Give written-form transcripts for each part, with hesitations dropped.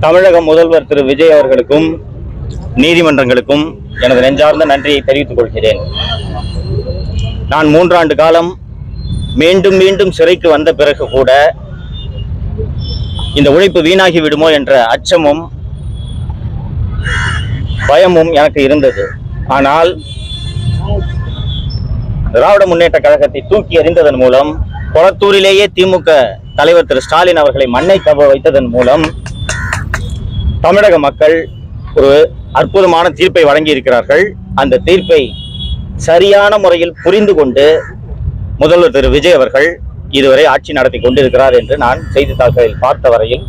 தமிழக முதல்வர் திரு விஜய் அவர்களுக்கும் நீதிமன்றங்களுக்கும் எனது நெஞ்சார்ந்த நன்றியை தெரிவித்துக் கொள்கிறேன். நான் 3 ஆண்டு காலம் மீண்டும் மீண்டும் சிறைக்கு வந்த பிறகு கூட இந்த உழைப்பு வீணாகி விடுமோ என்ற அச்சமும் பயமும் எனக்கு இருந்தது. ஆனால் திராவிட முன்னேற்ற கழகத்தை தூக்கி எறிந்ததன் மூலம், கொளத்தூரிலேயே திமுக தலைவர் திரு ஸ்டாலின் அவர்களை மண்ணை கவ வைத்ததன் மூலம் தமிழக மக்கள் ஒரு அற்புதமான தீர்ப்பை வழங்கி இருக்கிறார்கள். அந்த தீர்ப்பை சரியான முறையில் புரிந்து கொண்டு முதல்வர் திரு விஜய் அவர்கள் இதுவரை ஆட்சி நடத்தி கொண்டிருக்கிறார் என்று நான் செய்தித்தாள்களில் பார்த்த வரையில்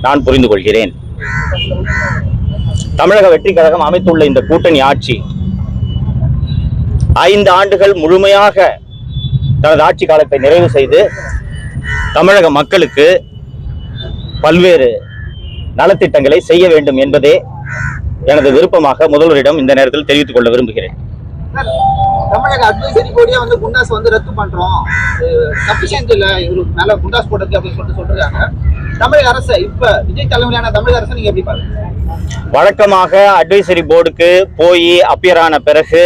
நான் புரிந்து கொள்கிறேன். தமிழக வெற்றி கழகம் அமைத்துள்ள இந்த கூட்டணி ஆட்சி 5 ஆண்டுகள் முழுமையாக தனது ஆட்சி காலத்தை நிறைவு செய்து தமிழக மக்களுக்கு பல்வேறு நலத்திட்டங்களை செய்ய வேண்டும் என்பதே எனது விருப்பமாக முதல்வரிடம் இந்த நேரத்தில் தெரிவித்துக் கொள்ள விரும்புகிறேன். தமிழக அட்வைசரி போர்டே வந்து குண்டாஸ் வந்து ரத்து பண்றோம், சஃபிஷியன்ட் இல்ல இவங்களுக்கு மேல குண்டாஸ் போடுறது அப்படின்னு சொல்றாங்க. தமிழக அரசு இப்ப விஜய் தலைமையிலான தமிழக அரசு நீங்க எப்படி பாருங்க? வழக்கமாக அட்வைசரி போர்டுக்கு போய் அப்பியர் ஆன பிறகு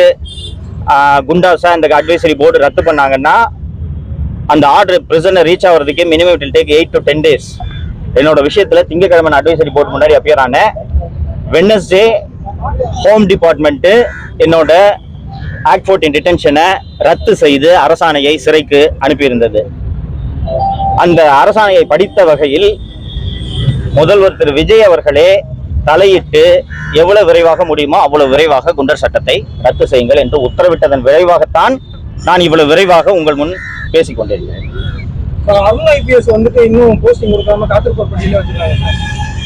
குண்டாஸா இந்த அட்வைசரி போர்டு ரத்து பண்ணாங்கன்னா அந்த ஆர்டர் பிரிசனர் ரீச் ஆகிறதுக்கே minimum it will take 8 to 10 days. என்னோட விஷயத்துல திங்கட்கிழமை அட்வைசரி போர்டு முன்னாடி அப்பியர் ஆன வெட்னஸ்டே ஹோம் டிபார்ட்மெண்ட் என்னோட ஆக்ட் 14 டிடென்ஷனை ரத்து செய்து அரசாணையை சிறைக்கு அனுப்பியிருந்தது. அந்த அரசாணையை படித்த வகையில் முதல்வர் திரு விஜய் அவர்களே தலையிட்டு எவ்வளவு விரைவாக முடியுமோ அவ்வளவு விரைவாக குண்டர் சட்டத்தை ரத்து செய்யுங்கள் என்று உத்தரவிட்டதன் விரைவாகத்தான் நான் இவ்வளவு விரைவாக உங்கள் முன் பேசிக் கொண்டிருக்கிறேன்.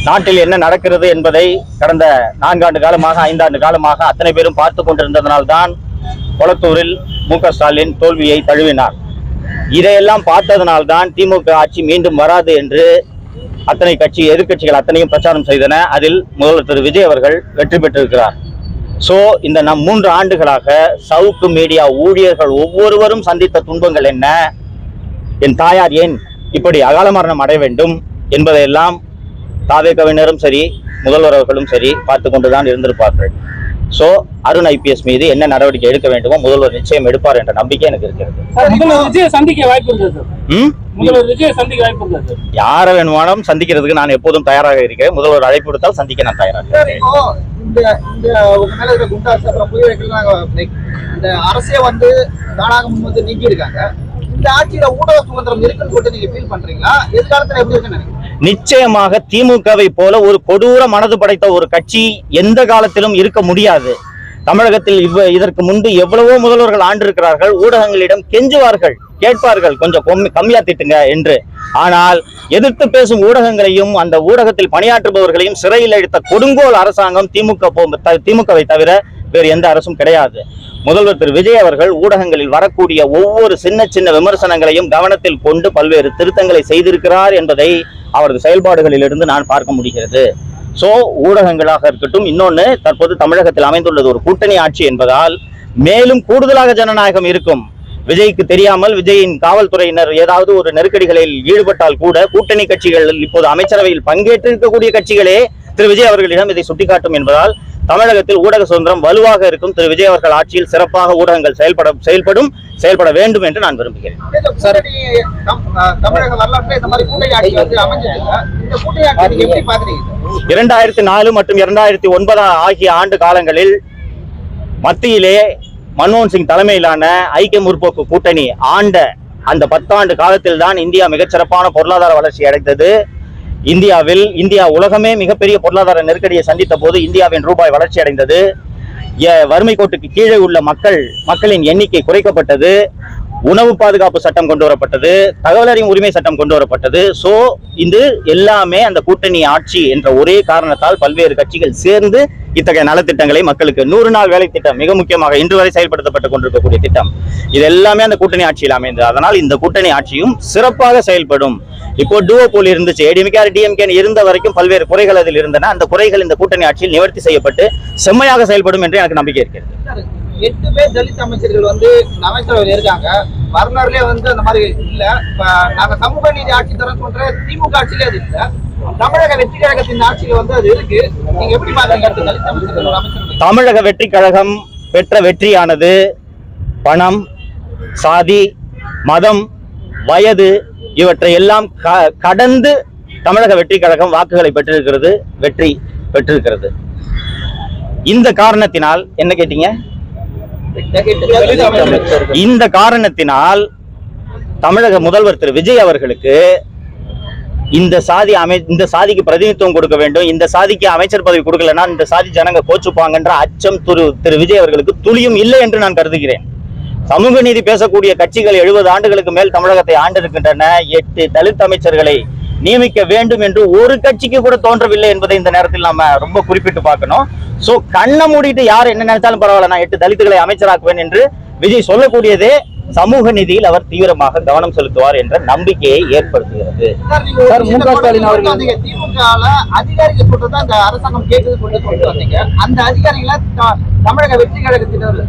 நாட்டில் என்ன நடக்கிறது என்பதை கடந்த 4 ஆண்டு காலமாக 5 ஆண்டு காலமாக அத்தனை பேரும் பார்த்து கொண்டிருந்ததனால்தான் கொளத்தூரில் மு.க. ஸ்டாலின் தோல்வியை தழுவினார். இதையெல்லாம் பார்த்ததனால்தான் திமுக ஆட்சி மீண்டும் வராது என்று அத்தனை எதிர்கட்சிகள் அத்தனையும் பிரச்சாரம் செய்தன. அதில் முதல்வர் திரு விஜய் அவர்கள் வெற்றி பெற்றிருக்கிறார். சோ இந்த 3 ஆண்டுகளாக சவுக்கு மீடியா ஊழியர்கள் ஒவ்வொருவரும் சந்தித்த துன்பங்கள் என்ன, என் தாயார் ஏன் இப்படி அகால மரணம் அடைய வேண்டும் என்பதையெல்லாம் தாவேகவினரும் சரி முதல்வர் அவர்களும் சரி பார்த்து கொண்டுதான் இருந்திருப்பார்கள். சோ அருண் IPS மீது என்ன நடவடிக்கை எடுக்க வேண்டுமோ முதல்வர் நிச்சயம் எடுப்பார் என்ற நம்பிக்கை எனக்கு இருக்கிறது. யாரை வேணுமானும் சந்திக்கிறதுக்கு நான் எப்போதும் தயாராக இருக்கிறேன். முதல்வர் அழைப்பு கொடுத்தால் சந்திக்க நான் தயாராக இருக்கிறேன். அரசே வந்து தானாக நீக்கி இருக்காங்க. இந்த ஆட்சியில ஊடக சுதந்திரம் இருக்குன்னு சொல்லிட்டு நீங்க ஃபீல் பண்றீங்களா? எதிர்காலத்துல எப்படி இருக்குன்னு நினைக்கிறீங்க? நிச்சயமாக திமுகவை போல ஒரு கொடூர மனது படைத்த ஒரு கட்சி எந்த காலத்திலும் இருக்க முடியாது. தமிழகத்தில் இதற்கு முன்பு எவ்வளவோ முதல்வர்கள் ஆண்டிருக்கிறார்கள். ஊடகங்களிடம் கெஞ்சுவார்கள், கேட்பார்கள் கொஞ்சம் கம்மியா திட்டுங்க என்று. ஆனால் எதிர்த்து பேசும் ஊடகங்களையும் அந்த ஊடகத்தில் பணியாற்றுபவர்களையும் சிறையில் அடைத்த கொடுங்கோல் அரசாங்கம் திமுகவை தவிர வேறு எந்த அரசும் கிடையாது. முதல்வர் திரு விஜய் அவர்கள் ஊடகங்களில் வரக்கூடிய ஒவ்வொரு சின்ன சின்ன விமர்சனங்களையும் கவனத்தில் கொண்டு பல்வேறு திருத்தங்களை செய்திருக்கிறார் என்பதை அவரது செயல்பாடுகளில் இருந்து நான் பார்க்க முடிகிறது. சோ ஊடகங்களாக இருக்கட்டும், இன்னொன்னு தற்போது தமிழகத்தில் அமைந்துள்ளது ஒரு கூட்டணி ஆட்சி என்பதால் மேலும் கூடுதலாக ஜனநாயகம் இருக்கும். விஜய்க்கு தெரியாமல் விஜயின் காவல்துறையினர் ஏதாவது ஒரு நெருக்கடிகளில் ஈடுபட்டால் கூட கூட்டணி கட்சிகள் இப்போது அமைச்சரவையில் பங்கேற்றிருக்கக்கூடிய கட்சிகளே திரு விஜய் அவர்களிடம் இதை சுட்டிக்காட்டும் என்பதால் தமிழகத்தில் ஊடக சுதந்திரம் வலுவாக இருக்கும். திரு விஜய் அவர்கள் ஆட்சியில் சிறப்பாக ஊடகங்கள் செயல்பட வேண்டும் என்று நான் விரும்புகிறேன். 2004 மற்றும் 2009 ஆகிய ஆண்டு காலங்களில் மத்தியிலே மன்மோகன் சிங் தலைமையிலான ஐக்கிய முற்போக்கு கூட்டணி ஆண்ட அந்த 10 ஆண்டு காலத்தில் தான் இந்தியா மிகச்சிறப்பான பொருளாதார வளர்ச்சி அடைந்தது. இந்தியா உலகமே மிகப்பெரிய பொருளாதார நெருக்கடியை சந்தித்த போது இந்தியாவின் ரூபாய் வளர்ச்சி அடைந்தது. வறுமை கோட்டுக்கு கீழே உள்ள மக்களின் எண்ணிக்கை குறைக்கப்பட்டது. உணவு பாதுகாப்பு சட்டம் கொண்டு வரப்பட்டது. தகவல் அறியும் உரிமை சட்டம் கொண்டு வரப்பட்டது. சோ இது எல்லாமே அந்த கூட்டணி ஆட்சி என்ற ஒரே காரணத்தால் பல்வேறு கட்சிகள் சேர்ந்து இத்தகைய நலத்திட்டங்களை மக்களுக்கு 100 நாள் வேலை திட்டம் மிக முக்கியமாக இன்று வரை செயல்படுத்தப்பட்டு கொண்டிருக்கக்கூடிய திட்டம், இது எல்லாமே அந்த கூட்டணி ஆட்சியில் அமைந்தது. அதனால் இந்த கூட்டணி ஆட்சியும் சிறப்பாக செயல்படும். இப்போ டூஓபோல் இருந்துச்சு, ஏடிஎம்கே டிஎம்கே இருந்த வரைக்கும் பல்வேறு குறைகள் அதில் இருந்தன. அந்த குறைகள் இந்த கூட்டணி ஆட்சியில் நிவர்த்தி செய்யப்பட்டு செம்மையாக செயல்படும் என்று எனக்கு நம்பிக்கை இருக்கிறது. 8 பேர் தலித் அமைச்சர்கள் வந்து அமைச்சரவையில் இருக்காங்க. வரலாறுலயே வந்து அந்த மாதிரி இல்ல. இப்ப நாங்க சமூக நீதி ஆட்சி தரம் சொல்ற திமுக ஆட்சியிலே அது இல்ல. தமிழக வெற்றி கழகத்தின் ஆட்சியில வந்து அது இருக்கு. நீங்க எப்படி பாக்குறீங்க? அடுத்த தலித் அமைச்சர்கள் ஒரு அமைச்சர் தமிழக வெற்றி கழகம் பெற்ற வெற்றியானது பணம், சாதி, மதம், வயது இவற்றை எல்லாம் கடந்து தமிழக வெற்றி கழகம் வாக்குகளை பெற்றிருக்கிறது, வெற்றி பெற்றிருக்கிறது. இந்த காரணத்தினால் என்ன கேட்டீங்க? இந்த காரணத்தினால் தமிழக முதல்வர் திரு விஜய் அவர்களுக்கு இந்த சாதிக்கு பிரதிநிதித்துவம் கொடுக்க வேண்டும், இந்த சாதிக்கு அமைச்சர் பதவி கொடுக்கலன்னா இந்த சாதி ஜனங்க கோச்சுப்பாங்கன்ற அச்சம் திரு விஜய் அவர்களுக்கு துளியும் இல்லை என்று நான் கருதுகிறேன். சமூக நீதி பேசக்கூடிய கட்சிகள் 70 ஆண்டுகளுக்கு மேல் தமிழகத்தை ஆண்டிருக்கின்றன. 8 தலித் அமைச்சர்களை நியமிக்க வேண்டும் என்று ஒரு கட்சிக்கு கூட தோன்றவில்லை என்பதை இந்த நேரத்தில் நாம ரொம்ப குறிப்பிட்டு பார்க்கணும். சோ கண்ணை மூடிட்டு யார் என்ன நினைச்சாலும் பரவாயில்ல, நான் 8 தலித்துகளை அமைச்சராக்குவேன் என்று விஜய் சொல்லக்கூடியதே சமூக நீதியில் அவர் தீவிரமாக கவனம் செலுத்துவார் என்ற நம்பிக்கையை ஏற்படுத்துகிறது. திமுக அதிகாரிகள் சொல்றதா அந்த அரசாங்கம் கேட்குது சொல்லிட்டு வந்தீங்க. அந்த அதிகாரிகளை தமிழக வெற்றி கழகத்தினர்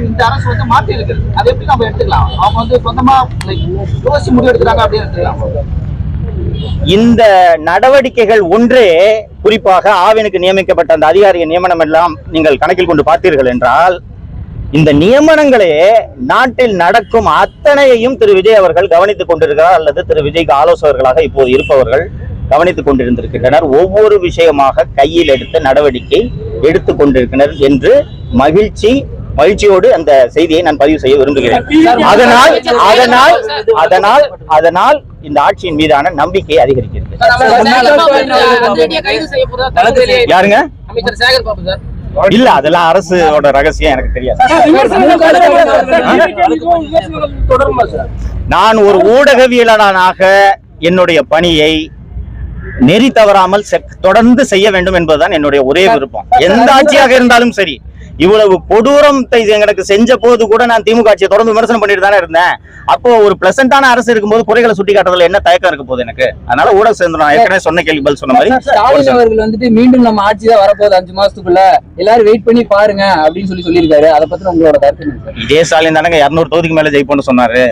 இந்த அரசு வந்து மாற்றி இருக்கிறது. அதை எப்படி நம்ம எடுத்துக்கலாம்? அவங்க வந்து சொந்தமா யோசிச்சு முடிவு எடுக்கிறாங்க அப்படின்னு எடுத்துக்கலாம். இந்த நடவடிக்கைகள் ஒன்றே, குறிப்பாக ஆவினுக்கு நியமிக்கப்பட்ட அந்த அதிகாரிய நியமனம் எல்லாம் நீங்கள் கணக்கில் கொண்டு பார்த்தீர்கள் என்றால், இந்த நியமனங்களே நாட்டில் நடக்கும் அத்தனையையும் திரு விஜய் அவர்கள் கவனித்துக் கொண்டிருக்கிறார், அல்லது திரு விஜய்க்கு ஆலோசகர்களாக இப்போது இருப்பவர்கள் கவனித்துக் கொண்டிருந்திருக்கின்றனர். ஒவ்வொரு விஷயமாக கையில் எடுத்த நடவடிக்கை எடுத்துக் கொண்டிருக்கின்றனர் என்று மகிழ்ச்சியோடு அந்த செய்தியை நான் பதிவு செய்ய விரும்புகிறேன். அதனால் இந்த ஆட்சியின் மீதான நம்பிக்கை அதிகரிக்கிறது. யாருங்க? இல்ல, அதெல்லாம் அரசோட ரகசியம், எனக்கு தெரியாது. நான் ஒரு ஊடகவியலாளனாக என்னுடைய பணியை நெறி தவறாமல் தொடர்ந்து செய்ய வேண்டும் என்பதுதான் என்னுடைய ஒரே விருப்பம். எந்த ஆட்சியாக இருந்தாலும் சரி. இவ்வளவு கொடூரத்தை எனக்கு செஞ்ச போது கூட நான் திமுக ஆட்சியை தொடர்ந்து விமர்சனம் பண்ணிட்டு தானே இருந்தேன். அப்போ ஒரு பிளசண்டான அரசு இருக்கும்போது குறைகளை சுட்டி காட்டுறதுல என்ன தயக்கம் இருக்க போகுது எனக்கு? அதனால ஊடக சேர்ந்து நான் ஏற்கனவே சொன்ன கேள்வி பதில் சொன்ன மாதிரி ஸ்டாலின் அவர்கள் வந்துட்டு மீண்டும் நம்ம ஆட்சி தான் வரப்போகுது 5 மாசத்துக்குள்ள, எல்லாரும் வெயிட் பண்ணி பாருங்க அப்படின்னு சொல்லியிருக்காரு. அதை பத்தி உங்களோட கருத்து? இதே ஸ்டாலின் தானங்க 200 தொகுதிக்கு மேல ஜெயிப்போம்னு சொன்னாரு.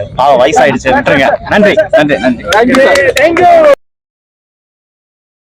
வயசாயிடுச்சு, விட்டுருங்க. நன்றி.